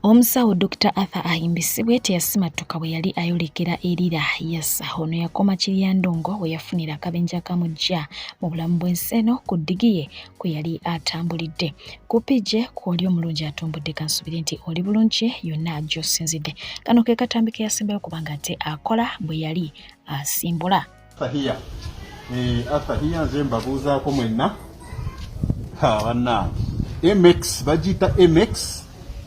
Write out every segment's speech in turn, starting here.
Omusawo Dr. Arthur Ahimbisibwe teyasimatuka bwe yali ayolekera erira yassa. Ono yakoma Kiryandongo we yafunira akabenje akamujja mu bulamu bw'ensi eno ku ddigi ye kwe yali atambulidde. Kupije kw'oli omulungi atumbudde kansubire nti oli bulungi yonna gy'osinzidde. Kano ke katambi ke yasembayo kubanga ate akola bwe yali asimbula. Arthur nze mbabuuzaako mwenna banna MX bagiyita MX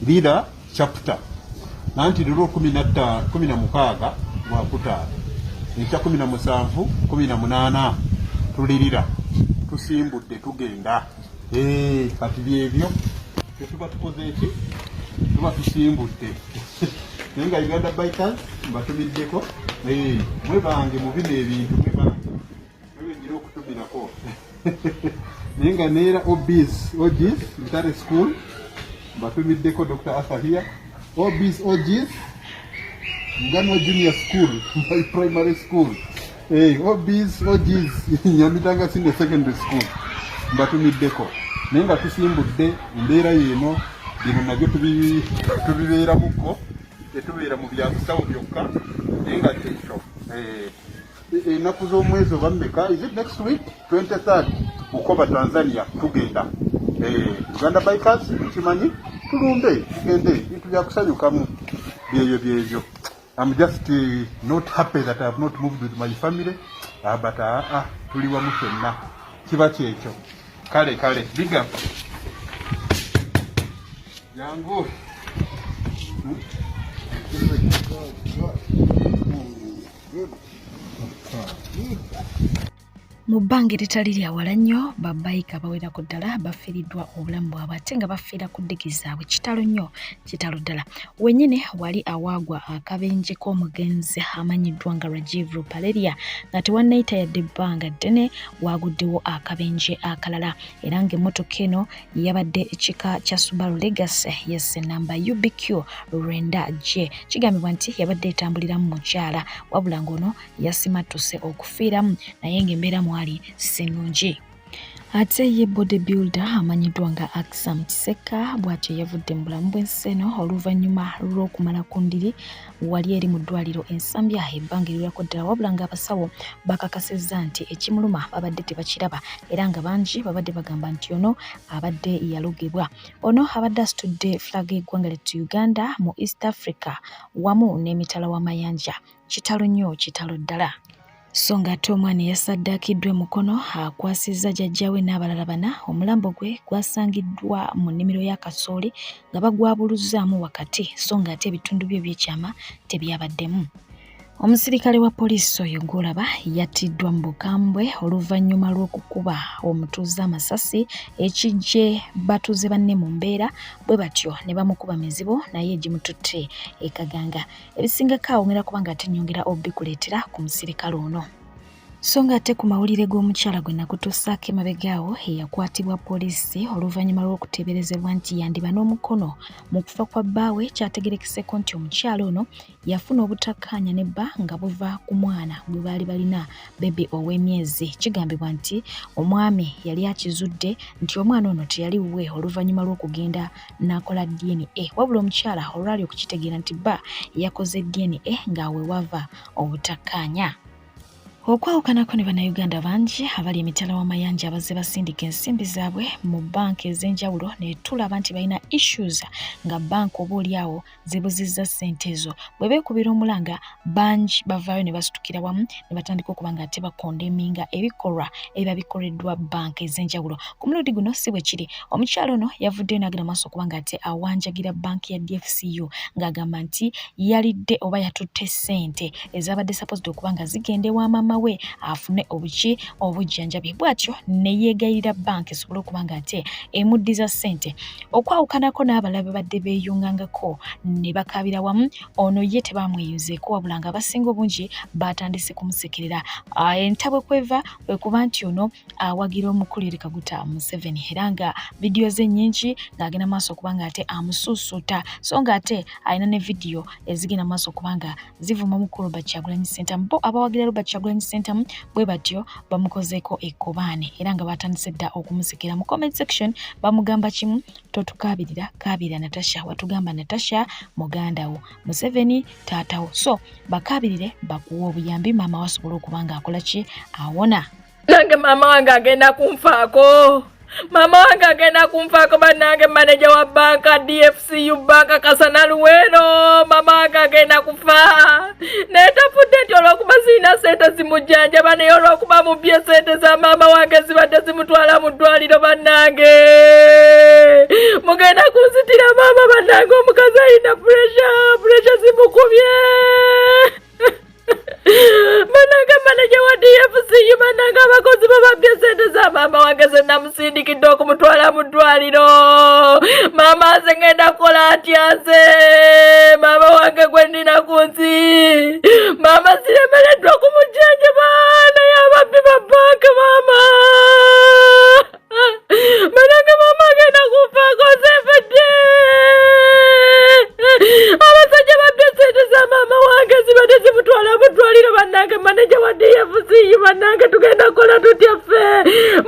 Lira chapter nanti lero 16 Lwakutaano ekya 17 18 tulirira tusimbudde tugenda kati byebyo tetuba tukoze eki tuba tusimbudde nenga Uganda Bikers mbatumiddeko mwebange mu bino ebintu mwebange ngira okutumirako nenga neera OGs Military School mbatumiddeko Dr. Arthur here. OGs Ngano Junior School Primary School OGs Nyamitanga Senior Secondary School mbatumiddeko nenga tusimbudde embeera yeno bino nabyo tubibeeramuko tetubeera mu byabusawo byokka nenga tekyo ennaku z'omwezi oba mmeka is it next week 23rd Bukoba Tanzania tugenda Uganda Bikers kimanyi tulumbe tugende bintu bya kusanyukamu byebyo. I'm just not happy that I have not moved with my family but tuli wamu fenna kiba kyekyo kale big up yangu Mu bbanga eritali lya wala nnyo babayika bawerako ddala bafiiriddwa obulamu bwabwe ate nga bafiira ku ddigi zaabwe kitalo nnyo kitalo ddala. Wennyini wali awaagwa akabenje k'omugenzi amanyiddwa nga Rajiv Rupaleria nga tewannayita yadde ebbanga ddene waaguddewo akabenje akalala era ng'emmotoka eno yabadde ekika kya Subaru Legacy yes namba UBQ Rwenda J. Kigambibwa nti yabadde etambuliramu mukyala wabula ng'ono yasimattuse okufiiramu naye ng'embeera mwali sinungi. Ate ye bodybuilder amanyiddwa nga Aksam Kiseka bw'atyo yavudde mu bulamu bw'ensi eno oluvannyuma lw'okumala ku ndiri wali eri mu ddwaliro ensambya ebbanga erirako ddala wabula ng'abasawo bakakasizza nti ekimuluma babadde tebakiraba era nga bangi babadde bagamba nti ono abadde yalogebwa. Ono abadde asitudde flag y'eggwanga ly'ettu Uganda mu East Africa wamu n'emitala w'amayanja kitalo nnyo kitalo ddala. So ng'ate omwana yasaddakiddwa mukono akwasizza jjajjawe n'abalala bana omulambo gwe gwasangiddwa mu nnimiro ya kasooli nga bagwabuluzzaamu wakati so ng'ate ebitundu bye eby'ekyama tebyabaddemu. Omusirikale wa poliisi oyo gw'olaba yattiddwa mu bukambwe oluvannyuma lw'okukuba omutuuze amasasi ekijje batuuze banne mu mbeera bwe batyo ne bamukuba mizibu naye egimututte ekaganga. Ebisingako awo ngera kuba ng'ate nnyongera obikuleetera ku musirikale ono. So ng'ate ku mawulire g'omukyala gwe nakutussaako emabegaawo eyakwatibwa poliisi oluvannyuma lw'okuteeberezebwa nti yandiba n'omukono mu kufa kwa bbaawe kyategerekeseko nti omukyala ono yafuna obutakkaanya ne bba nga buva ku mwana gwe baali balina bebe ow'emyezi. Kigambibwa nti omwami yali akizudde nti omwana ono teyali wuwe oluvannyuma lw'okugenda n'akola DNA wabula omukyala olwali okukitegeera nti bba yakoze DNA ng'awe wava obutakkaanya. Okwawukanako ne bannayuganda bangi abali emitala w'amayanja abazze basindika ensimbi zaabwe mu banka ez'enjawulo ne tulaba nti balina issues nga banka obaoliawo zibuzizza ssente ezo. Bwe beekubira omulanga bangi bavaayo ne basitukira wamu ne batandika okuba nga ate bakondeminga ebikolwa ebiba bikoleddwa banka ez'enjawulo. Ku mulundi guno si bwe kiri. Omukyalo ono yavuddeyo n'agenda maaso okuba nga ate awanjagira banki ya DFCU ng'agamba nti yalidde oba yatutte ssente ezabadde supposed okuba nga zigenda ewa maama we afune obuki obujjanjabi bw'atyo ne yeegayirira banka esobole okuba nga ate emuddiza ssente. Okwawukanako n'abalabe badde beeyungangako ne bakaabira wamu ono ye tebamweyuzeeko wabula nga abasinga obungi batandise kumusekerera. Entabwe kweva bwe kuba nti ono awagira omukulu Yoweri Kaguta Museveni era nga vidiyo ze nnyingi ng'agenda maaso okuba nga ate amusuusuuta so ng'ate alina ne vidiyo ezigenda maaso okuba nga zivuma mukulu Robert Kyagulanyi Ssentamu bo abawagira Robert Kyagulanyi center bwe batyo bamukozeko ekkobaane era nga batandise dda okumusikira mu comment section bamugamba kimu totukabirira kabira Natasha watugamba Natasha muganda wo Museveni taatawo so bakabirire bakuwa obuyambi mama wasobola okubanga akola ki awona nange mama wange agenda kunfaako bannange manager wa banka DFCU banka Kasana Luwero mama wange agenda kufa netafudde nti olwokuba sirina sente zimujjanjaba naye olwokuba mubbye sente za mama wange zibadde zimutwala mu ddwaliro bannange mugenda kunsitira mama bannange omukazi alina pressure zimukubye Mananga manager wa DFCU mananga abakozi bababbye sente za mama wange ze namusindikidde okumutwala mu ddwaliro mama nze ngenda kukola atya nze mama wange gwe nnina ku nsi mama siremereddwa okumujjanjaba naye ababbi ba banka mama mananga mama agenda kunfaako nzefedde abasajja babbye sente za mama wange zibadde zimutwala mu ddwaliro bannange manager wa DFCU bannange tugenda kukola tutya ffe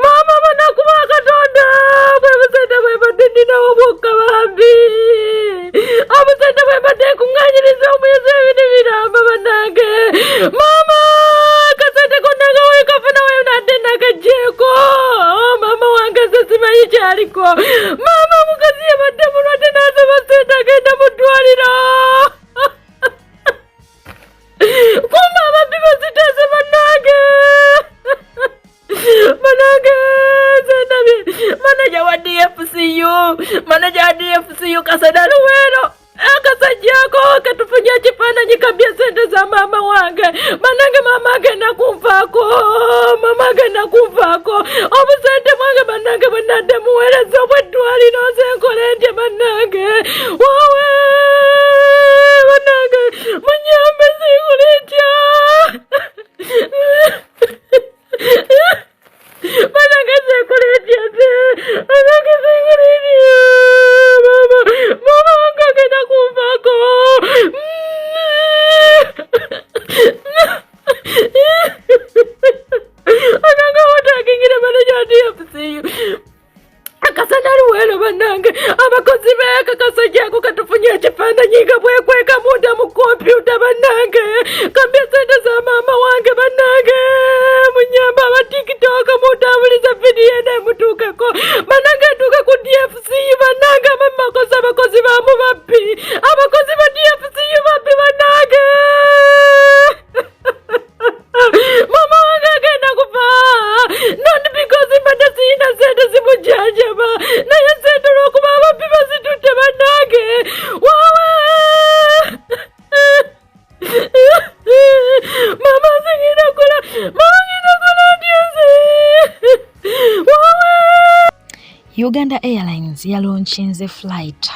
mama banakuba Katonda bwe busente bwe badde nninawo bwokka bambi obusente bwe badde nkuŋŋaanyiriza omuyezi ebintu biramba bannange mama kasente konnanga weekafuna weyo nadde nakagyeko mama wange ze simanyi kyaliko mama mukazi yabadde mulwadde n'asaba sente agenda mu ddwaliro kumba ababbi baziteze bannange zenabye manager wa DFCU Kasana Luwero akasajjako katufunye ekifaananyi kabbye sente za mama wange bannange mama agenda kunfaako obusente bwange bannange bwe nadde muweereza obw'eddwaliro nze nkole ntya bannange wowe bannange munyambe sinkole ntya bannange sinkole ntya bannange sinkole ntya mama wange agenda kunfaako bannange wotaagingire manager wa DFCU Kasana Luwero bannange abakozi beeka kasajjako katufunye ekifaananyi nga bwekweka munda mu kompyuta bannange kabbye sente za mama wange bannange munyamba aba TikTok mutabuliza vidiyo eneemutuukeko bannange etuuke ku DFCU bannange amakozi abakozi baamu babbi abakozi ba DFCU babbi bannange mama wange agenda kufa not because mbadde siyina sente zimujjanjaba naye sente olw'okuba ababbi bazitutte bannange waawe mama ngenda kola ndyeze waawe Uganda Airlines yalonchinze flight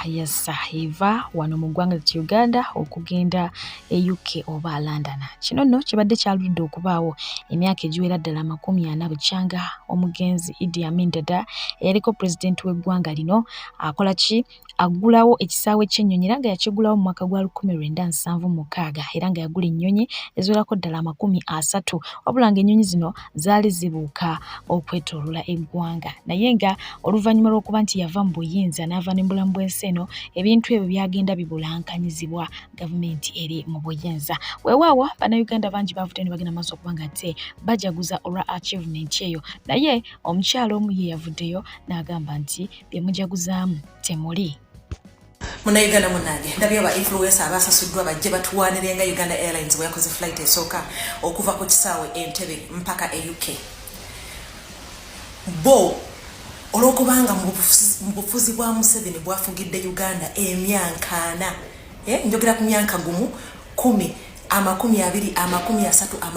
eva wano mu ggwanga lya Uganda okugenda UK oba London. Kino nno kibadde kyaludde okubaawo emyaka egiwera ddala 40 bukyanga omugenzi Idi Amin Dada eyaliko pulezidenti w'eggwanga lino akola ki agulawo ekisaawe ky'ennyonyi era nga yakigulawo mu mwaka gwa 1976 era nga yagula ennyonyi eziwerako ddala 30 wabula ng'ennyonyi zino zaali zibuuka okwetooloola eggwanga naye nga oluvannyuma lw'okuba nti yava mu buyinza n'ava n'embulamu bw'ensi eno ebintu ebyo byagenda bibulankanyizibwa gavumenti eri mu buyinza weewaawo bannayuganda bangi bavudde ne bagenda maaso okuba nga ate bajaguza olwa achievement eyo naye omukyalo omu ye yavuddeyo n'agamba nti bye mujaguzaamu temuli. Munnayuganda munnange ndabye aba influencer abasasuddwa bajje batuwaanire nga Uganda Airlines bwe yakoze flight esooka okuva ku kisaawe Entebbe mpaka e UK. Bo olw'okubanga mu bufuzi bwa Museveni bwafugidde Uganda emyaka 4 njogera ku myaka 10, 10, 20, 30,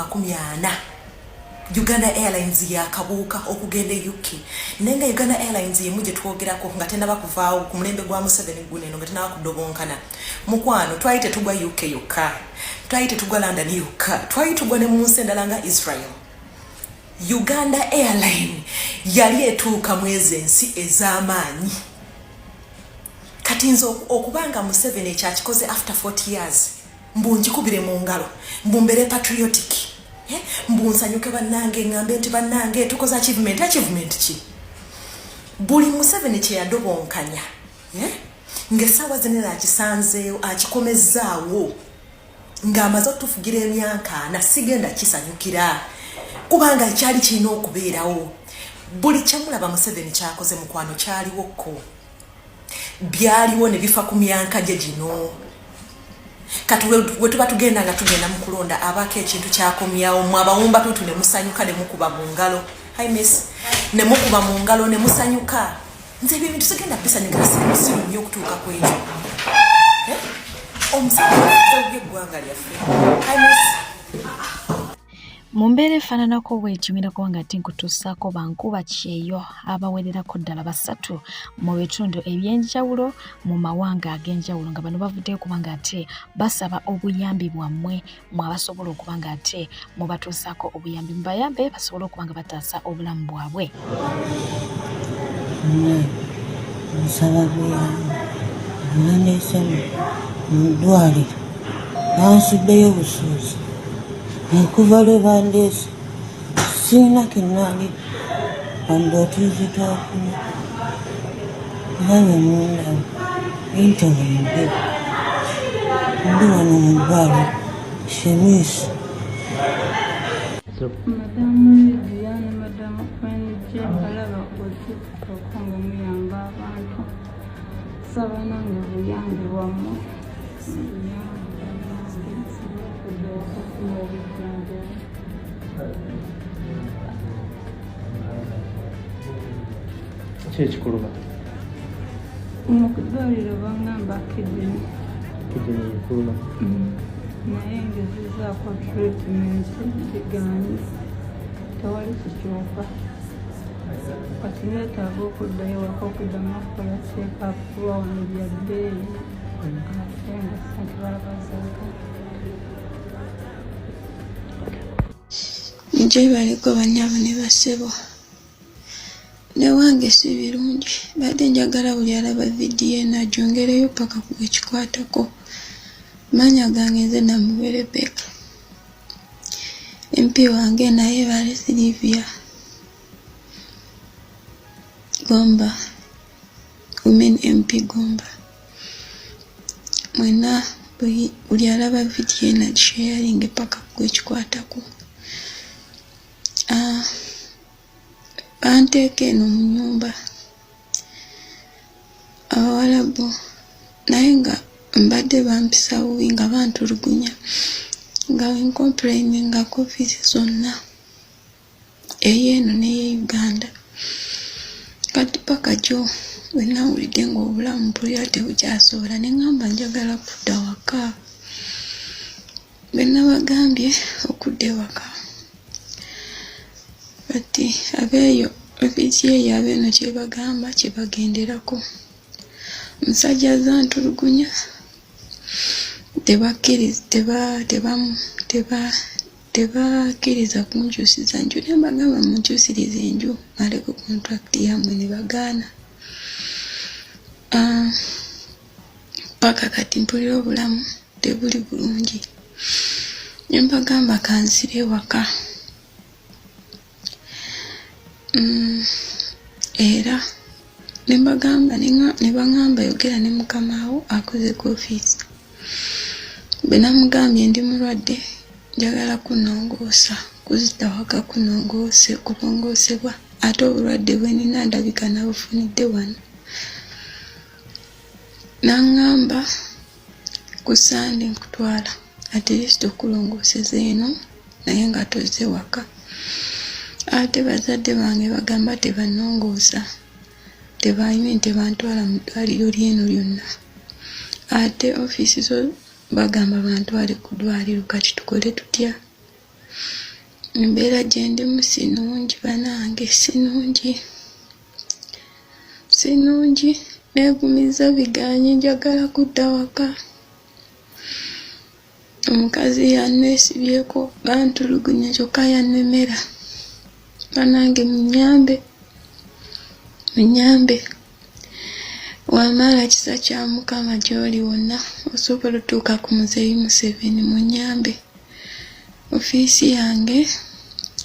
40. Uganda Airlines yakabuuka okugenda UK nenga Uganda Airlines yemu gye twogerako nga tennaba kuvaawo ku mulembe gwa Museveni guneno nga tennaba kudobonkana mukwano twayite tugwa UK yokka twayite tugwa London yokka twayite tugwa ne mu nsi endala nga Israel. Uganda Airline yali etuuka mwezi ensi ez'amaanyi kati nzo okubanga Museveni ekyakikoze after 40 years mbunjikubire mu ngalo mbumbere patriotic Mbunsanyuke bannange ngambe nti bannange tukoze achievement ki buli Museveni kye yadobonkanya ng'essaawa zinene akisanzeewo akikomezaawo ng'amaze otufugira emyaka na sigenda kisanyukira kubanga kyali kirina okubeerawo buli kyamulaba Museveni kyakoze mukwano kyaliwoko byaliwo ne bifa ku myaka gye gino kati we tuba tugenda nga tugenda mu kulonda abako ekintu kyakomyawo mu abawumba tutu ne musanyuka ne mukuba mu ngalo hi miss ne mukuba mu ngalo ne musanyuka nze ebyo bintu sigenda bisanyukira simu nnyo okutuuka ku ekyo omusajja gw'eggwanga lyaffe hi miss mu mbeera efaananako bw'ekimirako nga ati nkutuusaako bankuba kyeyo abawererako ddala 3 mu bitundu eby'enjawulo mu mawanga ag'enjawulo nga bano bavuddeyo kuba nga ate basaba obuyambi bwammwe mwabasobola okuba nga ate mubatuusaako obuyambi mubayambe basobole okuba nga bataasa obulamu bwabwe. Nsaba buyambi nandeese mu ddwaliro bansuddeyo obusuuzi okuva lwe bandeese sirina kennaali wadde otuuzitookuna era bwe mundaba intobembe ndi wano mu ddwaliro shemisi Madamu Lydia ne Madamu Fenje balaba okutuuka nga muyamba abantu saba nange buyambi bwammwe Ekikuluma mu kudwaliro bangamba kidini ekuluma naye ngezizaako treatment bigaanye tewali kikyuka kati neetaaga okuddayo waka okuddamu okukola check-up kuba wano bya bbeeyi ate nga sente balabazaako Njebaliko banyabo ne basebo ne wange si birungi badde njagala buli alaba vidiyo najongereyo paka ku ekikwatako manya gange nze namuwe Rebecca MP wange naye bale Silvia Gomba Women MP Gomba mwena buli alaba vidiyo na sharing paka ku ekikwatako banteeke eno mu nnyumba abawalabu naye nga mbadde bampisa bubi nga bantulugunya nga wenkomplaininga kofisi zonna ey'eno n'eye Uganda kati paka gyo bwe nawulidde ng'obulamu bulira tebukyasobola ne ŋŋamba njagala kudda waka bwe nabagambye okudda ewaka kati abeeyo ofiisi eyo abeeno kye bagamba kye bagenderako omusajja azantulugunya tebakkiriza kunkyusiza nju ne mbagamba munkyusirize enju maleko kontrakiti yammwe ne bagaana paka kati mpulira obulamu tebuli bulungi ne mbagamba kansire waka era ne baŋŋamba yogera ne mukamawo akoze ku ofiisi bwe namugambye ndi mulwadde njagala kunongoosa kuzita waka kulongoosebwa ate obulwadde bwe nina ndabika nabufunidde wano naŋŋamba ku Sande nkutwala at least okulongooseza eno naye nga tozze waka ate bazadde bange bagamba tebanongoosa tebantwala mu ddwaliro lyeno lyonna ate ofiisi zo bagamba bantwale ku ddwaliro kati tukole tutya embeera gye ndimu sinungi banange sinungi neegumiza biganye njagala kudda waka omukazi yanneesibyeko bantulugunya kyokka yannemera banange munyambe wamala kisa kya Mukama gy'oli wonna osobola otuuka ku Muzeeyi Museveni munyambe ofiisi yange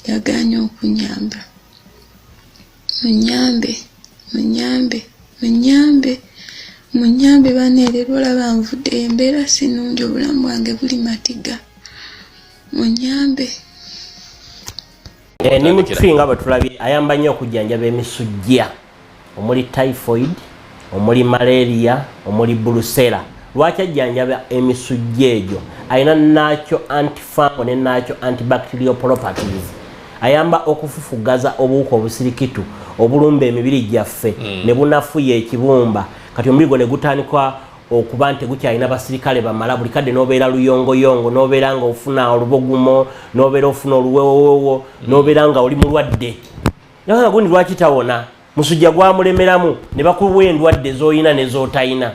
yagaanye okunyamba. Munyambe baneerera olaba nvudde embeera sinungi obulamu bwange buli matiga. Munyambe. Ni mutri nga batulabye ayamba nnyo okujjanjaba emisujja omuli typhoid, omuli malaria, omuli brucella. Lwaki ajjanjaba emisujja egyo? Ayina nakyo antifungal ne nakyo antibacterial properties. Ayamba okufufugaza obuwuka obusirikitu obulumba emibiri gyaffe ne bunafuya ekibumba. Kati omubiri gwo ne gutandikwa okuba nti gukyalina basirikale bamala buli kadde n'obeera luyongoyongo, n'obeera nga ofuna olubogumo, n'obeera ofuna oluwewowewo, n'obeera nga oli mulwadde. Naye gundi lwaki tawona? Musujja gwamulemeramu ne bakuwa endwadde z'oyina ne z'otayina.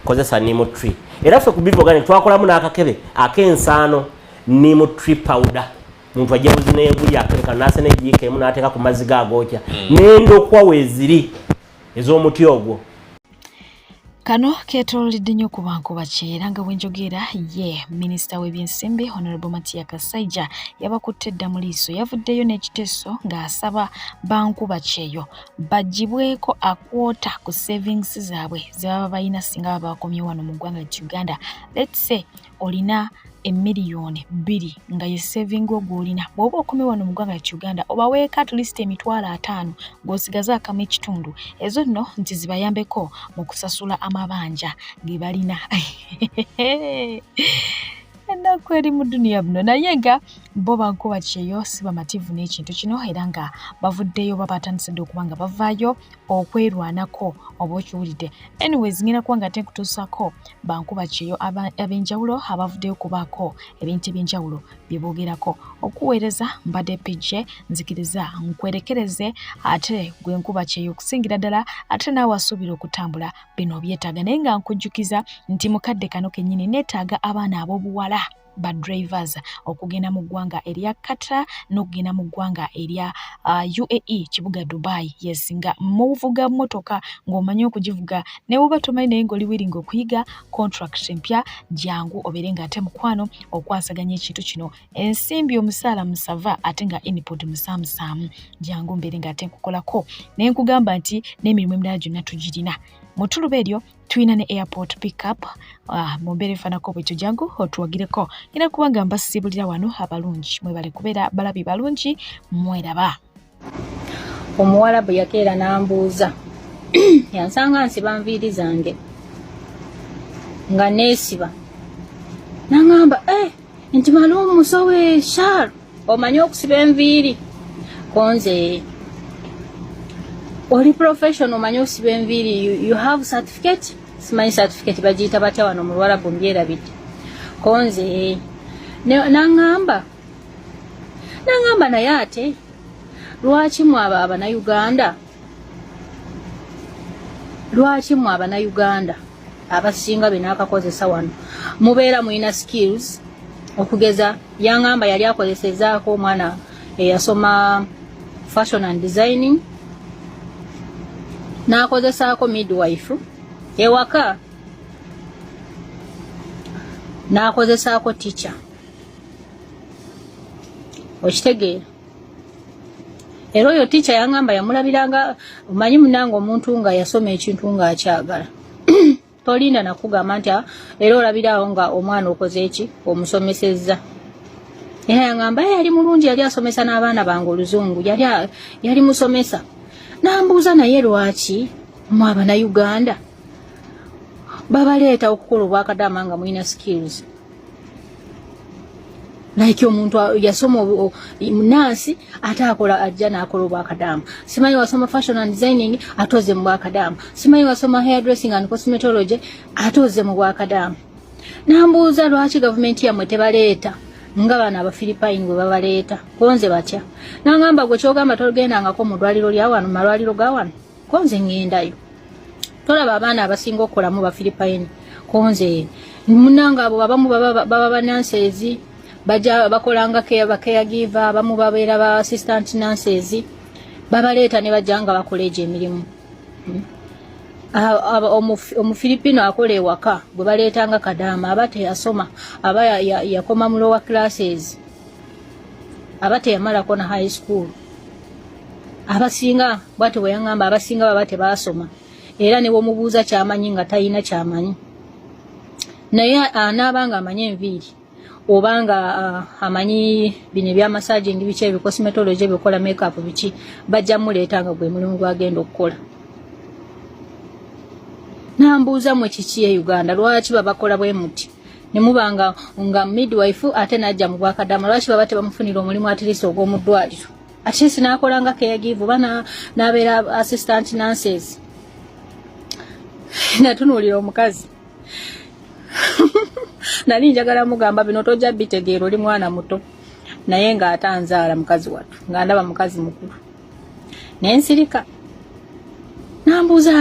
Kozesa Neem tree. Era ffe ku Biva Organic twakolamu n'akakebe ak'ensaano Neem tree powder. Muntu ajja buzineeguli akakebe kano n'ase n'egiika emu n'ateeka ku mazzi gaagokya. N'endokwa weeziri ez'omuti ogwo. Kano ketolidde nnyo ku bankuba Kyeera nga bwenjogera ye Minisita w'ebyensimbi Honorable Matia Kasaija yabakutte dda mu liiso. Yavuddeyo n'ekiteeso ng'asaba bankuba Kyeyo bagibweko akwota ku savings zaabwe ze baba balina singa baba bakomye wano mu ggwanga lya Uganda. Let's say olina $2 million nga ye saving gw'olina bw'oba okomye wano mu ggwanga lya Uganda obaweeka at least $5,000 ng'osigaza akamu ekitundu. Ezo nno nti zibayambeko mu kusasula amabanja ge balina. Ennaku eri mu duniya buno naye nga bo bankuba Kyeyo si bamativu n'ekintu kino era nga bavuddeyo babatandise dde okuba nga bavaayo okwerwanako oba okiwulidde. Anyways ngenda kuba nga tenkutuusako bankuba Kyeyo ab'enjawulo abavuddeyo kubaako ebintu eby'enjawulo bye boogerako. Okuweereza mbadde PJ nzikiriza nkwerekereze ate gwe nkuba Kyeyo okusingira ddala ate naawe asuubira okutambula bino byetaaga naye nga nkujjukiza nti mukadde kano kennyini neetaaga abaana ab'obuwala ba drivers okugenda mu ggwanga erya Qatar n'okugenda mu ggwanga erya UAE kibuga Dubai. Yes, nga muvuga motoka ng'omanyi okugivuga ne bw'oba tomanyi naye ng'oli wiringa okuyiga contract empya jangu obeere ng'ate mukwano okwasaganya ekintu kino. Ensimbi omusaala musava ate nga input musaamusaamu jangu mbeere ng'ate nkukolako naye nkugamba nti n'emirimu emirala gyonna tugirina. Mu tuluba eryo tuyina ne airport pickup mu mbeera efaanako bwetyo jangu otuwagireko. Ngenda kuba nga mbasibulira wano abalungi mwebale kubeera balabi balungi mweraba. Omuwala bwe yakeera n'ambuuza yansanga nsiba nviiri zange nga neesiba n'aŋŋamba nti mala omusowe Shar omanyi okusiba enviiri konze oli professional omanyi okusiba enviiri you have certificate. Simanyi certificate bagiyita batya wano mu Luwarabu mbyerabidde konze n'aŋŋamba naye ate lwaki mwaba Abannayuganda abasinga be n'akakozesa wano mubeera mulina skills okugeza yaŋŋamba yali akozesezaako omwana eyasoma fashion and designing n'akozesaako midwife ewaka n'akozesaako teacher. Okitegeera era oyo teacher yaŋŋamba yamulabiranga omanyi munange omuntu nga yasoma ekintu ng'akyagala tolinda nakugamba nti era olabirawo nga omwana okoze eki omusomesezza. Era yaŋŋamba yali mulungi yali asomesa n'abaana bange oluzungu yali musomesa. N'ambuuza naye lwaki mu Abannayuganda babaleeta okukola obwakadaama nga mulina skills like omuntu yasoma munansi ate ajja n'akola obwakadaama. Simanyi wasoma fashion and designing atoze mu bwakadaama. Simanyi wasoma hairdressing and cosmetology atoze mu bwakadaama. N'ambuuza lwaki gavumenti yammwe tebaleeta nga baana Abafiripayini bwe babaleeta konze batya. N'aŋŋamba gwe kyogamba togendangako mu ddwaliro lya wano malwaliro ga wano konze ŋŋendayo. Tolaba abaana abasinga okukolamu Bafiripayini konze munange abo abamu baba bananseezi bajja bakolanga caregiver abamu babeera ba assistant nurses babaleeta ne bajjanga bakola egyo emirimu. Omufiripino akola ewaka gwe baleetanga kadaama aba teyasoma aba yakoma mu lower classes abate yamalako na high school abasinga bwate weyangamba abasinga babate basoma era ne womubuuza kyamanyi nga tayina kyamanyi naye anaabanga amanyi enviiri obanga amanyi bino ebya massaging biki ebicosmetology ebikola makeup biki bajja muleetanga gwe mulimu gwagenda okukola. Nambuuza mwe kiki e Uganda lwaki babakola bwe muti ne mubanga nga midwife ate najja mu Bwakadama lwaki babate bamufunira omulimu at least ogw'omuddwaliro at least n'akolanga caregiver bana n'abeera assistant nurses. Natunuulira omukazi nali njagala mugamba bino tojja bitegeera oli mwana muto naye ng'atanzaala mukazi wattu ng'andaba mukazi mukulu naye nsirika nambuuza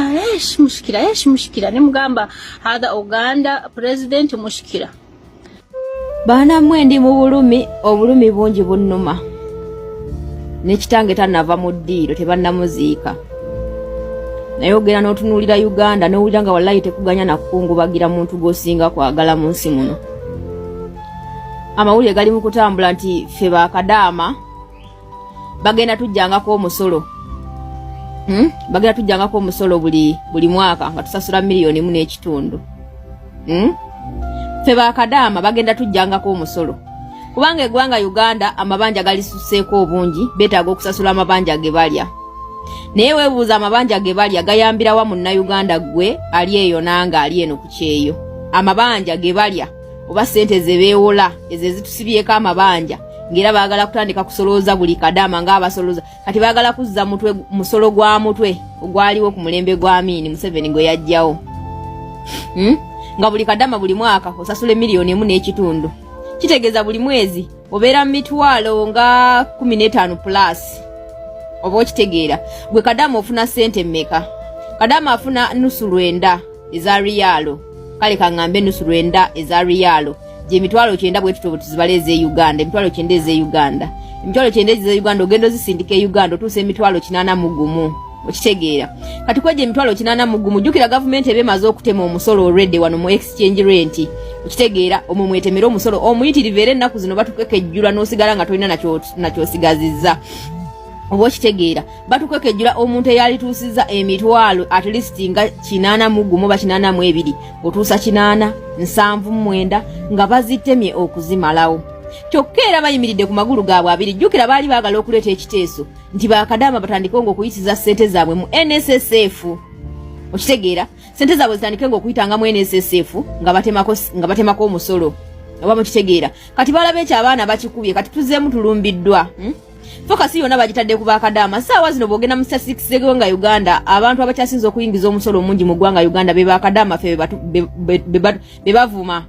mushikira ne mugamba hatha Uganda president mushikira baana mmwe ndi mu bulumi obulumi bungi bunnuma nekitange tanava mu ddiiro tebannamuziika naye ogera n'otunuulira Uganda n'owulira nga wallahi tekuganya nakukungubagira muntu gw'osinga kwagala mu nsi muno. Amawulire gali mu kutambula nti ffe Bakadaama bagenda tujjangako omusolo bagenda tujjangako omusolo buli mwaka nga tusasula $1.5 million. Ffe Bakadaama bagenda tujjangako omusolo kubanga eggwanga Uganda amabanja galisuseeko obungi beetaaga okusasula amabanja ge balya. Naye weebuuza amabanja ge balya gayambira wa Munnayuganda gwe ali eyo nanga ali eno ku kyeyo. Amabanja ge balya oba ssente ze beewola ezo ezitusibyeko amabanja ng'era baagala kutandika kusolooza buli Kadaama ng'abasolooza kati baagala kuzza musolo gwa mutwe ogwaliwo ku mulembe gwa Amin Museveni gwe yajjawo. Nga buli Kadaama buli mwaka osasula $1.5 kitegeeza buli mwezi obeera mu mitwalo nga 15 plus. Oba okitegeera gwe Kadaama ofuna ssente mmeka? Kadaama afuna $9 eza riyalo kale kaŋŋambe $9 eza riyalo gye $9 bwe tutobo tuzibaleeze e Uganda $9 eze Uganda $9 eze Uganda ogenda ozisindika e Uganda otuuse $81 okitegeera kati kweje $81 jjukira gavumenti ebemaze okutema omusolo already wano mu exchange rate okitegeera omwe mwetemera omusolo omuyitirivu era ennaku zino batukekejjula n'osigala nga tolina nakyosigazizza. Oba okitegeera batukekejjula omuntu eyalituusizza emitwalo at least nga 81 oba 82 otuusa 80 79 nga bazitemye okuzimalawo. Kyokka era bayimiridde ku magulu gaabwe abiri jjukira baali baagala okuleeta ekiteeso nti Bakadaama batandike ng'okuyitiza ssente zaabwe mu NSSF. Okitegeera ssente zaabwe zitandike ng'okuyitanga mu NSSF nga batemako omusolo. Oba mukitegeera kati balaba ekyo abaana bakikubye kati tuzzeemu tulumbiddwa. Fokasi yonna bagitadde ku Bakadaama saawa zino bwogenda mu statistics z'eggwanga Uganda abantu abakyasinze okuyingiza omusolo omungi mu ggwanga Uganda be Bakadaama ffe be bavuma.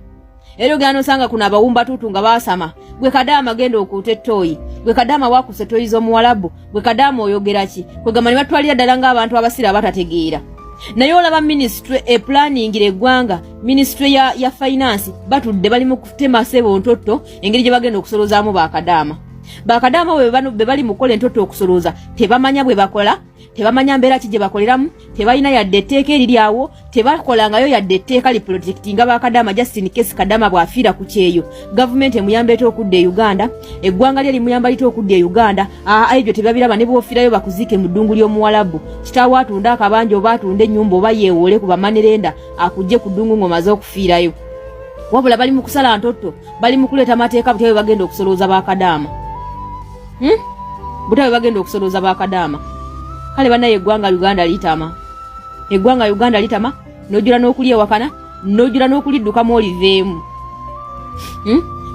Era ogenda nosanga kuno abawumba tutu nga baasama gwe Kadaama genda okuuta ettooyi gwe Kadaama waakuse ettooyi z'omuwalabu gwe Kadaama oyogera ki kwegamba ne batwalira ddala ng'abantu abasira batategeera. Naye olaba ministry planning eggwanga ministry ya finance batudde bali mu kutema ssebo ntotto engeri gye bagenda okusolozaamu Bakadaama. Bakadaama be bali mukola entoto okusolooza tebamanya bwe bakola tebamanya mbeera ki gye bakoleramu tebalina yadde etteeka eriryawo tebakolangayo yadde etteeka li protectinga Bakadaama just in case Kadaama bw'afiira ku kyeyo gavumenti emuyamba ete okudda e Uganda eggwanga lye limuyamba lite okudda e Uganda ebyo tebabiraba ne bw'ofiirayo bakuziike mu ddungu ly'omuwalabu kitaawo atunda akabanja oba atunda ennyumba oba yeewoole ku bamanerenda akugye ku ddungu ng'omaze okufiirayo wabula bali mu kusala ntotto bali mu kuleeta mateeka butyawe bagenda okusolooza Bakadaama. Butawe bagenda okusolooza Bakadaama kale banaye eggwanga Uganda litama eggwanga Uganda litama nojula n'okulya ewakana nojula n'okuliddukamu oliveemu.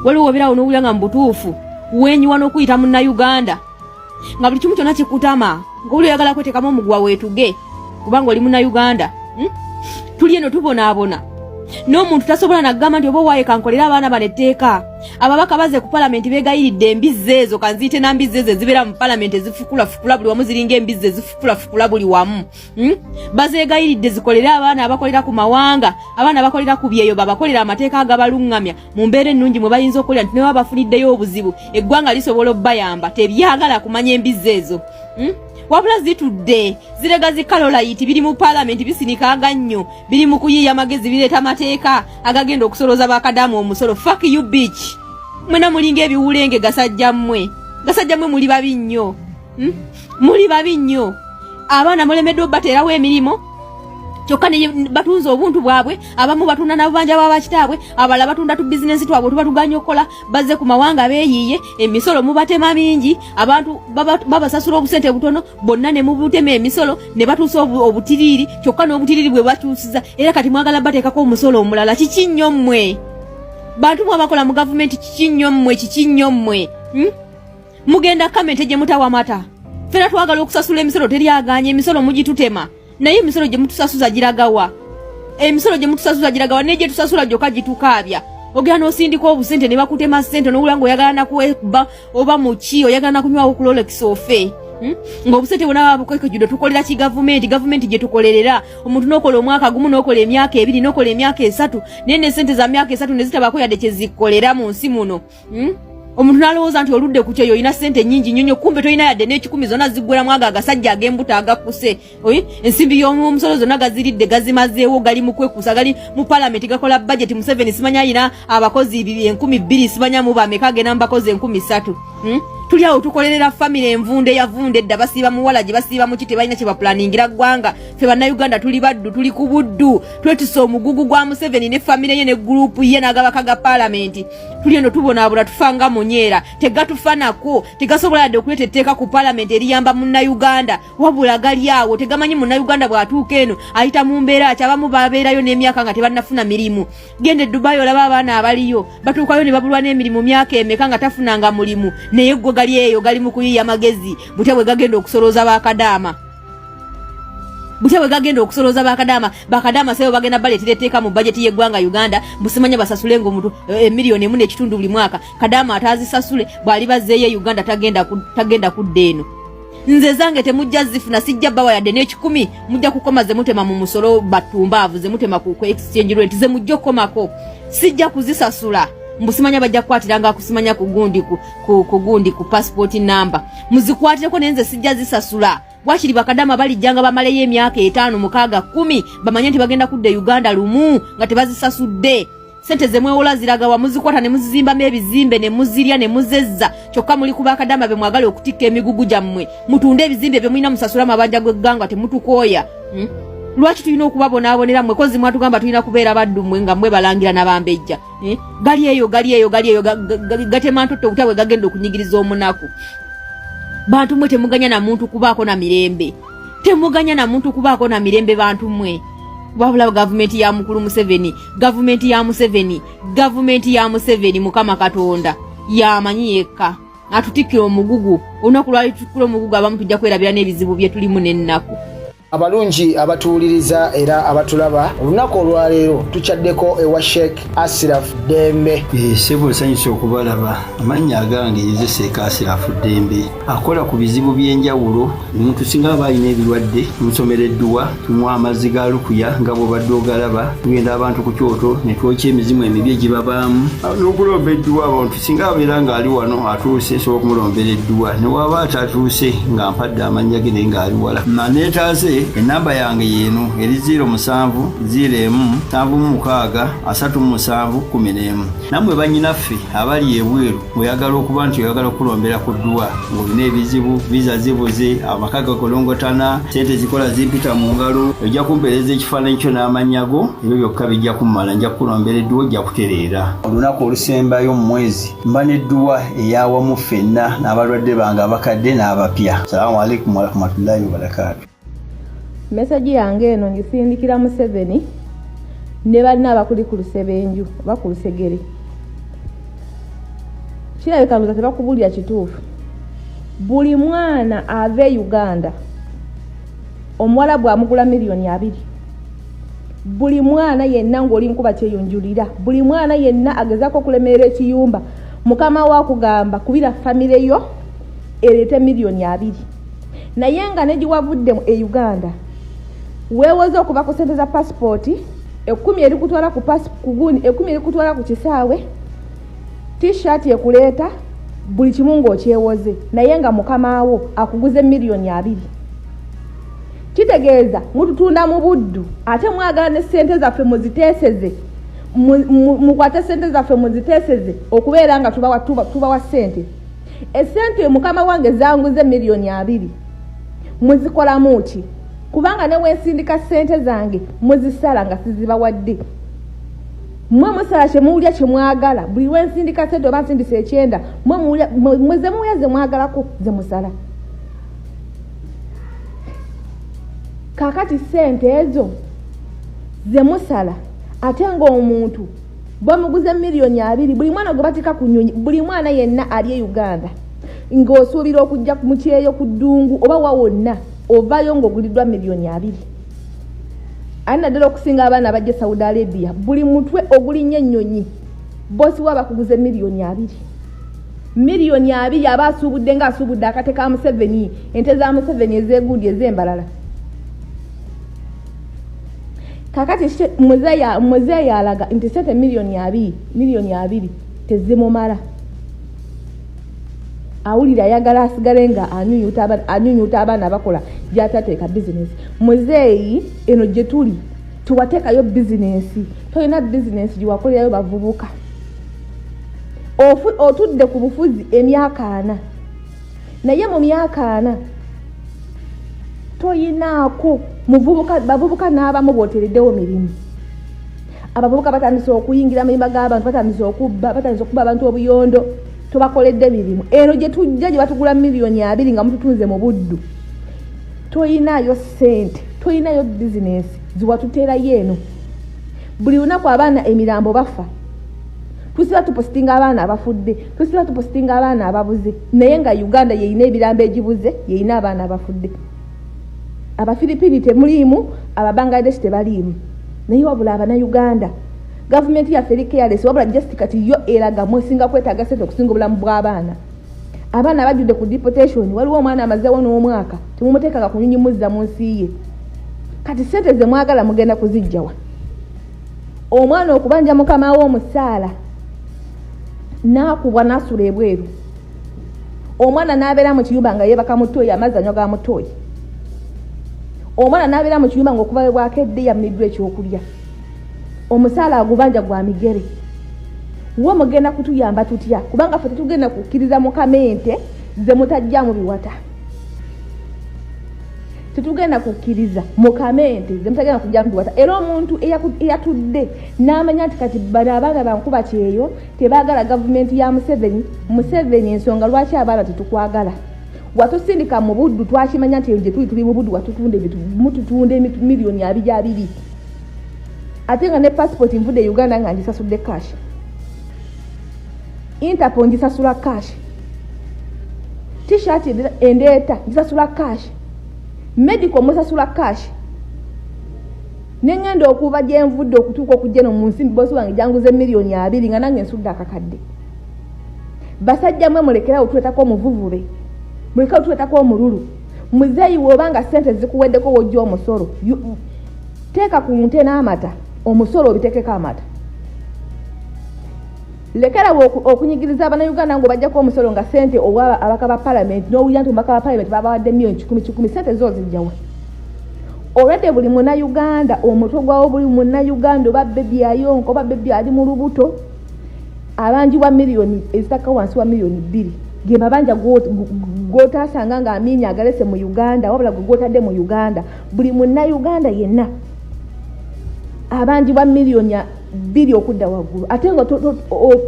Waliwo obirawo n'owulira nga mbutuufu wenyiwa n'okuyita munna Uganda nga buli kimu kyonna kikutama ng'oli oyagala kweteekamu omugwa weetuge kubanga oli munna Uganda. Tuli eno tubonaabona n'omuntu tasobola nagamba nti oba owaaye kankolera abaana bano etteeka ababaka baze ku palamenti beegayiridde embizzi ezo kanziyite nambizzi ezo ezibeera mu palamenti ezifukula buli wamu ziringa embizzi ezifukula buli wamu bazeegayiridde zikolere abaana abakolera ku mawanga abaana abakolera ku byeyo babakolera amateeka agabaluŋŋamya mu mbeera ennungi mwe bayinza okukolera nti ne baba bafuniddeyo obuzibu eggwanga lisobola obbayamba tebyagala kumanya embizzi ezo. Wabula zitudde zirega zikalolayiti biri mu palamenti bisinikanga nnyo biri mu kuyiiya amagezi bireeta amateeka agagenda okusolooza Bakadaama omusolo. Fuck you bitch mwena mulinga ebiwulenge gasajja mmwe gasajja mwe muli babi nnyo. Muli babi nnyo. Abaana mulemeddwa baterawo emirimu. Kyokka ne batunza obuntu bwabwe, abamu batunda nabanja babakitaabwe, abala batunda tu business twabwe tubatuganya okukola, bazze ku mawanga beeyiye, emisolo mubatema mingi, abantu babasasula obusente butono, bonna ne mubutema emisolo, ne batuusa obutiriri, kyokka n'obutiriri bwe batuusiza, era kati mwagala bateekako omusolo omulala. Kiki nnyo mmwe? Bantu mwabakola mu gavumenti kiki nnyo mmwe? Mugenda kamente gye mutawa mata. Fera twagala okusasula emisolo teryaganye, emisolo mugitutema. Naye emisolo gye mutusasuza giragawa. Emisolo gye mutusasuza giragawa neje tusasula joka gitukaabya. Ogenda osindika obusente ne bakutema sente n'obulango oyagala nakuba oba muki oyagala nakunywa ku Rolex ofe. Ng'obusente bonna babukwekejjudde tukolera ki gavumenti gye tukolerera. Omuntu n'okola omwaka gumu n'okola emyaka 2 n'okola emyaka 3 nene sente za myaka 3 ne zitabako yadde kye zikolera mu nsi muno. Omuntu nalowooza nti oludde ku kyo yoyina sente nnyingi nnyo kumbe toyina yadde n'ekikumi zonna ziggwera mwaga agasajja ag'embuto agakuse. Ensimbi y'omusolo zonna gaziridde gazimazeewo gali mu kwekuusa gali mu palamenti gakola budget mu 7 simanya ayina abakozi 2,000 simanya mu bameka agenda mu bakozi 3,000. Tuli awo tukolerera family envunde yavunde edda basiiba muwala gye basiiba mu kiti balina kye baplaningira ggwanga. Ffe bannayuganda tuli baddu tuli ku buddu twetisa omugugu gwa Museveni ne family ye ne group ye n'agabaka ga palamenti. Tuli eno tubonaabula tufanga munyeera tegatufanako tegasobola yadde okuleeta etteeka ku palamenti eriyamba munnayuganda wabula gali awo tegamanyi munnayuganda bw'atuuka eno ayita mu mbeera ki abamu babeerayo n'emyaka nga tebannafuna mirimu. Gende Dubai olaba abaana abaliyo batuukayo ne babulwa n'emirimu myaka emeka nga tafunanga mulimu naye gwe gali eyo gali mu kuyiya magezi butya bwe gagenda okusoloza bakadaama. Bakadaama seyo bagenda baletera etteeka mu bajeti y'eggwanga Uganda busimanya basasule ng'omuntu miliyoni 1.5 buli mwaka. Kadaama atazisasule bwali bazzeeyo Uganda tagenda kudda eno. Nze zange temujja zifuna sijja bawa yadde n'ekikumi mujja kukoma ze mutema mu musolo batumbaavu ze mutema ku exchange rate ze mujja komako sijja kuzisasula. Mbusimanya bajja kwatiranga kusimanya kugundi ku passport number muzikwatireko nenze sijja zisasula. Bwakiri bakadaama balijjanga bamaleyo emyaka 5 6 10 bamanye nti bagenda kudda Uganda lumu nga tebazisasudde. Sente ze mwewola ziragawa muzikwata ne muzizimbamu ebizimbe ne muzirya ne muzezza kyokka muli ku bakadaama be mwagala okutikka emigugu gyammwe mutunde ebizimbe bye mulina musasula mabanja gw'egganga temutukooya. Lwaki tulina okubabonaabonera mmwe kozi mwatugamba tulina kubeera baddu mmwe nga mmwe balangira n'abambejja. Gali eyo gatema ntotto obutabwe gagenda okunyigiriza omunaku. Bantu mmwe temuganya na muntu kubaako na mirembe. Bantu mmwe. Wabula gavumenti ya mukulu Museveni, gavumenti ya Museveni Mukama Katonda yamanyi yekka. Atutikira omugugu olunaku lwali tukula omugugu abamu tujja kwerabira n'ebizibu bye tulimu n'ennaku. Abalungi abatuwuliriza era abatulaba olunaku olwaleero tukyaddeko ewa Sheikh Ashraf Dembe. Sebo nsanyusa okubalaba amannya agange nze Sheikh Ashraf Dembe akola ku bizibu by'enjawulo omuntu singa aba alina ebirwadde musomereddwa tunywa amazzi ga lukuya nga bw'obadde ogalaba tugenda abantu ku kyoto ne twokya emizimu emibi egibabaamu n'okulomba edduwa abantu singa abeera ng'ali wano atuuse sobola okumulombera edduwa ne waba atatuuse nga mpadde amannya ge naye ng'ali wala naneetaase enamba yange yeno eri 0707363711 namwe banyinaffe abali ebweru oyagala okuba nti oyagala okulombera ku dduwa ng'olina ebizibu viza zibuze amaka gakolongotana sente zikola zimpita mu ngalo ojja kumpeereza ekifaananyi kyo n'amanyago ebyo byokka bijja kummala nja kukulombera edduwa ojja kutereera olunaku olusembayo mu mwezi mba n'edduwa eyawamu ffenna n'abalwadde bange abakadde n'abapya. Salaamu alaikum warahmatullahi wabarakatuh. Mesaji yange eno ngisindikira Museveni ne balina abakuli ku lusebenju bakulusegere. Kirabika nti tebakubulira kituufu. Buli mwana ave Uganda omuwala bw'amugula miliyoni 2. Buli mwana yenna ng'oli nkuba kyeyunjulira. Buli mwana yenna agezaako okulemerera ekiyumba mukama wa kugamba kubira famire yo erete miliyoni 2. Naye nga negiwavudde e Uganda weewoze okuba ku sente za passport 10 eri kutwala ku gundi 10 eri kutwala ku kisaawe t-shirt ekuleeta buli kimu ng'okyewoze naye nga mukamaawo akuguze miliyoni 2. Kitegeeza mututunda mu buddu ate mwagala ne sente zaffe muziteeseze mukwate sente zaffe muziteeseze okubeera nga tubawa sente Esente mukama wange zanguze milioni 2 muzikola muki kubanga ne wensindika sente zange muzisala nga sizibawadde mwe musala chemuulya chemwagala buli wensindika sente oba nsindise 9 mweze muyaze mwagalako ze musala kakati sente ezo ze musala ate nga omuntu bamuguze milioni 2 buli mwana gobatika kunyonyi buli mwana yenna ali Uganda ng'osuubira okujja mu kyeyo ku ddungu oba wawonna ovayo ng'oguliddwa milioni 2 ana ddala okusinga abaana abajja Saudi Arabia buli mutwe ogulinnya ennyonyi bosi waba kuguze milioni 2 milioni 2 aba asuubudde nga asuubudde akate ka Museveni ente za Museveni ezeegundi ez'embalala kakati muzeeyi alaga nti sente milioni 2 tezimumala awulira ayagala asigale nga anyunyuta abaana bakola gyatateeka bizinesi muzeeyi eno gye tuli tuwateekayo bizinesi tolina bizinesi giwakolerayo bavubuka otudde ku bufuzi emyaka 4 naye mu myaka 4 toyinaako bavubuka n'abamu bootereddewo mirimu abavubuka batandise okuyingira mu mayumba g'abantu batandise okuba abantu obuyondo tobakoledde mirimu eno gye tujja gye batugula milioni 2 nga mututunze mu buddu toyinayo sente toyinayo bizinesi ziwatuteerayo eno buli lunaku abaana emirambo bafa tusiba tupositinga abaana abafudde tusiba tupositinga abaana ababuze naye nga Uganda yeyina ebirambo egibuze yeyina abaana abafudde Abafilipini temulimu Ababangladesh tebalimu naye wabula abana Uganda government ya feri careless wabula just kati yo eraga mwesinga kwetaaga sente okusinga obulamu bw'abaana abaana bajjudde ku deportation waliwo omwana amazeewo n'omwaka temumuteekaga kunyunyumuzza mu nsi ye kati sente ze mwagala mugenda kuzijjawa omwana okubanja mukama w'omusaala n'akubwa n'asula ebweru omwana n'abeera mu kiyumba nga yeebaka mutoyi amazanyo ga mutoyi omwana n'abeera mu kiyumba ng'okuva bwakedde yamiddwa ekyokulya omusaala agubanja gwa migere wo mugenda kutuyamba tutya kubanga ffe tetugenda kukkiriza mu kamente ze mutajja mu biwata tetugenda kukkiriza mu kamente ze mutagenda kujja mu biwata era omuntu eyatudde n'amanya nti kati bano abaana bankuba kyeyo tebaagala gavumenti ya Museveni ensonga lwaki abaana tetukwagala watusindika mu buddu twakimanya nti gye tuli mu buddu mututunda milioni 2 ate nga ne passport nvudde Uganda nga ngisasudde cash Interpol ngisasula cash t-shirt endeeta ngisasula cash medical musasula cash nengenda okuva gye nvudde okutuuka okujja no mu nsimbi bosi wange janguze milioni 2 nga nange nsudde akakadde basajja mwe mulekerawo tuwetako omuvuvube mulekerawo tuwetako omululu muzeeyi wobanga sente zikuweddeko wojja omusolo teeka ku nte n'amata omusolo obitekeko amata lekera okunyigiriza abana Uganda ngo bajjako omusolo nga sente owa abaka ba parliament n'owulira nti abaka ba parliament babawadde milioni 10 sente zo zijjawa olwedde buli muna Uganda omutwe gwawo buli muna Uganda oba bebi ayonka oba bebi ali mu lubuto abanji wa milioni ezitaka wansi wa milioni 2 ge mabanja gotasanga nga aminya agalese mu Uganda wabula gotadde mu Uganda buli muna Uganda yenna abanji wa milioni 2 okudda waggulu ate nga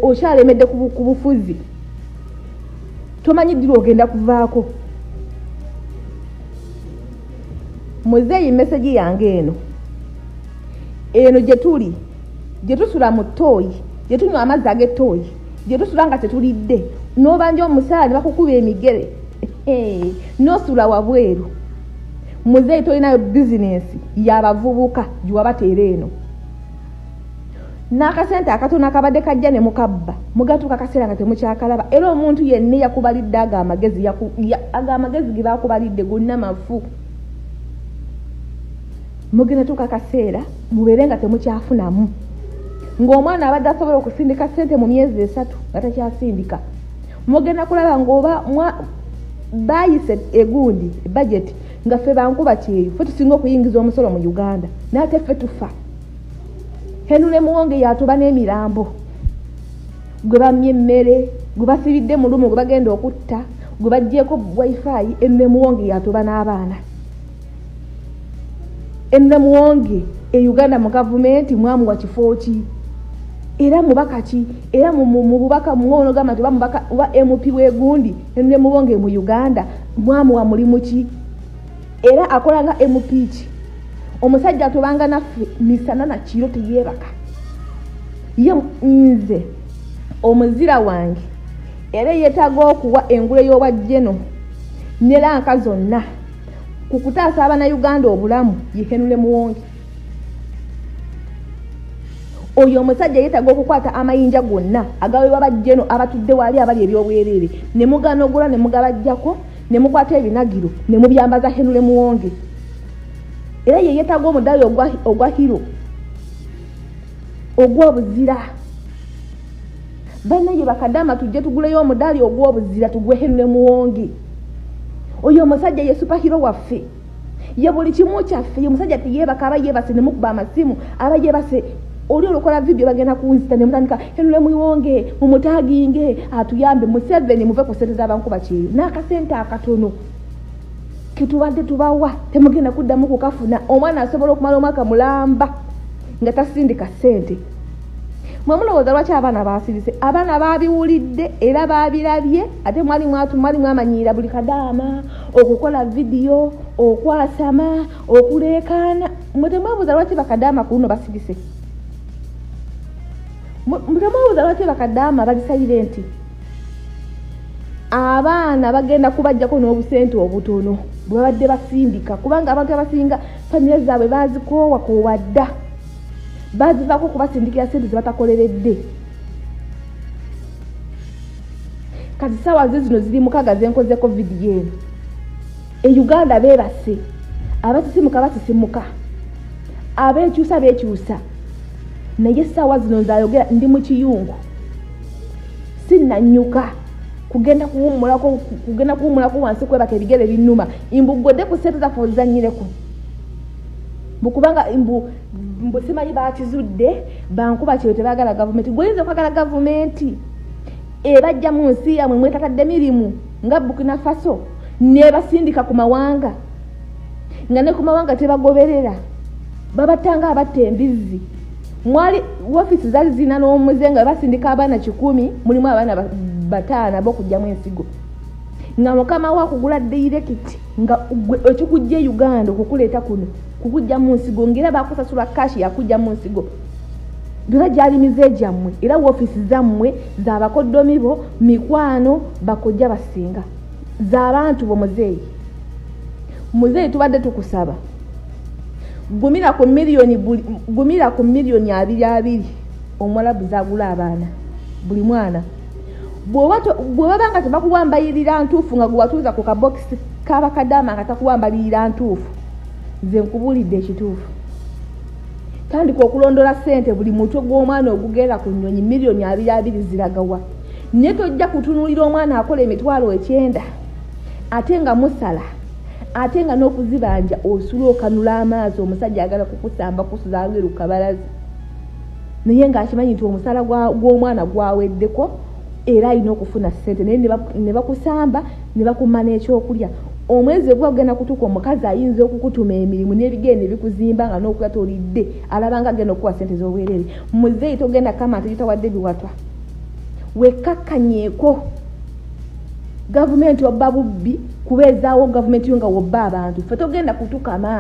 okyalemedde ku bufuzi tomanyiddira ogenda kuvaako muzeeyi message yange eno gye tuli gye tusula mu ttooyi gye tunywa amazzi ag'ettooyi gye tusula nga tetulidde n'obanja omusaala ne bakukuba emigere n'osula wabweru muzeeyi tolinayo bizinesi y'abavubuka giwabateera eno n'akasente akatono akabadde kajja ne mukabba mugatuuka kaseera nga temukyakalaba era omuntu yenna yakubalidde ago amagezi ge baakubalidde gonna mafu mugenda tuuka kaseera mubeere nga temukyafunamu ng'omwana abadde asobola okusindika sente mu myezi 3 nga takyasindika mugenda kulaba ng'oba bayise egundi budget nga ffe bankuba kyeyo ffe tusinga okuyingiza omusolo mu Uganda n'ate ffe tufa Henule muwonge yatuba n'emirambo gwe bamye emmere gubasibidde mu lumu gubagenda okutta gubajjeko wifi enne muwonge yatoba n'abaana enne muwonge e Uganda mu government mwamu wa kifooki era mubaka ki era mu bubaka muwono gama tuba mubaka wa MP wegundi enne muwonge mu Uganda mwamu wa mulimu ki era akolanga MP ki omusajja tobanga naffe misana na kiro teyebaka ye nze omuzira wange era yetaga okuwa engule y'obwajjeno ne lanka zonna kukutaasa abana Uganda obulamu yekenule muwonge oyo omusajja yetaga okukwata amayinja gonna agawebwa bajjeno abatudde wali abali ebyobwerere ne mugana ogula ne mugabajjako ne mukwata ebinagiro ne mubyambaza henule muwonge era ye yetaga omudali ogwa hiro ogw'obuzira banaye bakadama tujje tuguleyo omudali ogw'obuzira tugwe henule muwonge oyo omusajja ye superhero waffe ye buli kimu kyaffe ye musajja teyebaka aba yebase ne mukuba amasimu aba yebase oli olukola video bagenda ku Insta ne mutandika henule muwonge mumutaginge atuyambe mu 7 muve ku sente z'abankuba kiri n'akasente akatono kitubadde tubawa temugenda kuddamu kukafuna omwana asobola okumala omwaka mulamba nga tasindika sente mwamulowooza lwaki abaana basirise abaana babiwulidde era babirabye ate mwali mwamanyiira buli kadaama okukola video okwasama okuleekaana mutemwabuuza lwaki bakadaama kuno basirise mutemwabuuza lwaki bakadaama bali silenti abaana bagenda kubajjako n'obusente obutono bwe babadde basindika kubanga abantu abasinga famire zaabwe bazikoowa dda bazivaako kubasindikira sente zebatakoleredde kati sawa zino ziri mukaga zenkozeko vidiyo eno e Uganda beebase abasisimuka basisimuka abeekyusa beekyusa naye sawa zino nzayogera ndi mu kiyungu sinnanyuka kugenda kuwumulako wansi kwebaka ebigere binnuma imbugodde ku sente zaffe ozanyireko mukubanga mbu simanyi bakizudde bankuba kiro tebagala gavumenti gweyinza okwagala gavumenti ebajja mu nsi yamwe mwetakadde mirimu nga Burkina Faso nebasindika ku mawanga nga ne ku mawanga tebagoberera babatanga abatta embizzi mwali ofisi zali zina n'omuzenga basindika abaana 10 mulimu abaana 5 bokujjamu ensigo nga mukama wakugula direct nga ekikujja Uganda okukuleeta kuno kukujja mu nsigo ngera bakusasula cash yakujja mu nsigo byonna gyali mize gyammwe era ofisi zammwe z'abakoddomi bo mikwano bakojja basinga z'abantu bo muzeeyi tubadde tukusaba gumira ku miliyoni 220 omwalabu zagula abaana buli mwana bw'obanga tebakuwambalirira ntuufu nga gwewatuuza ku kabokisi kabakadama nga takuwambalirira ntuufu nze nkubulidde ekituufu tandika okulondola sente buli mutwe gw'omwana ogugenda ku nnyonyi miliyoni 220 ziragawa naye tojja kutunuulira omwana akola emitwalo 9 ate nga musala ate nga n'okuzibanja osula okanula amaazi omusajja agala kukusamba kusuzaanga erukabalazi naye ng'akimanyi nti omusala gw'omwana gwaweddeko era alina okufuna ssente naye ne bakusamba ne bakuma n'ekyokulya omwezi ogwa ogenda kutuuka omukazi ayinza okukutuma emirimu n'ebigenda ebikuzimba nga n'okuyatolidde alabanga agenda okuwa ssente z'obwerere muzeeyi togenda kama nti gitawadde biwatwa wekkakkanyeeko gavumenti obba bubbi kubeezaawo gavumenti yo nga wobba abantu ffe togenda kutukama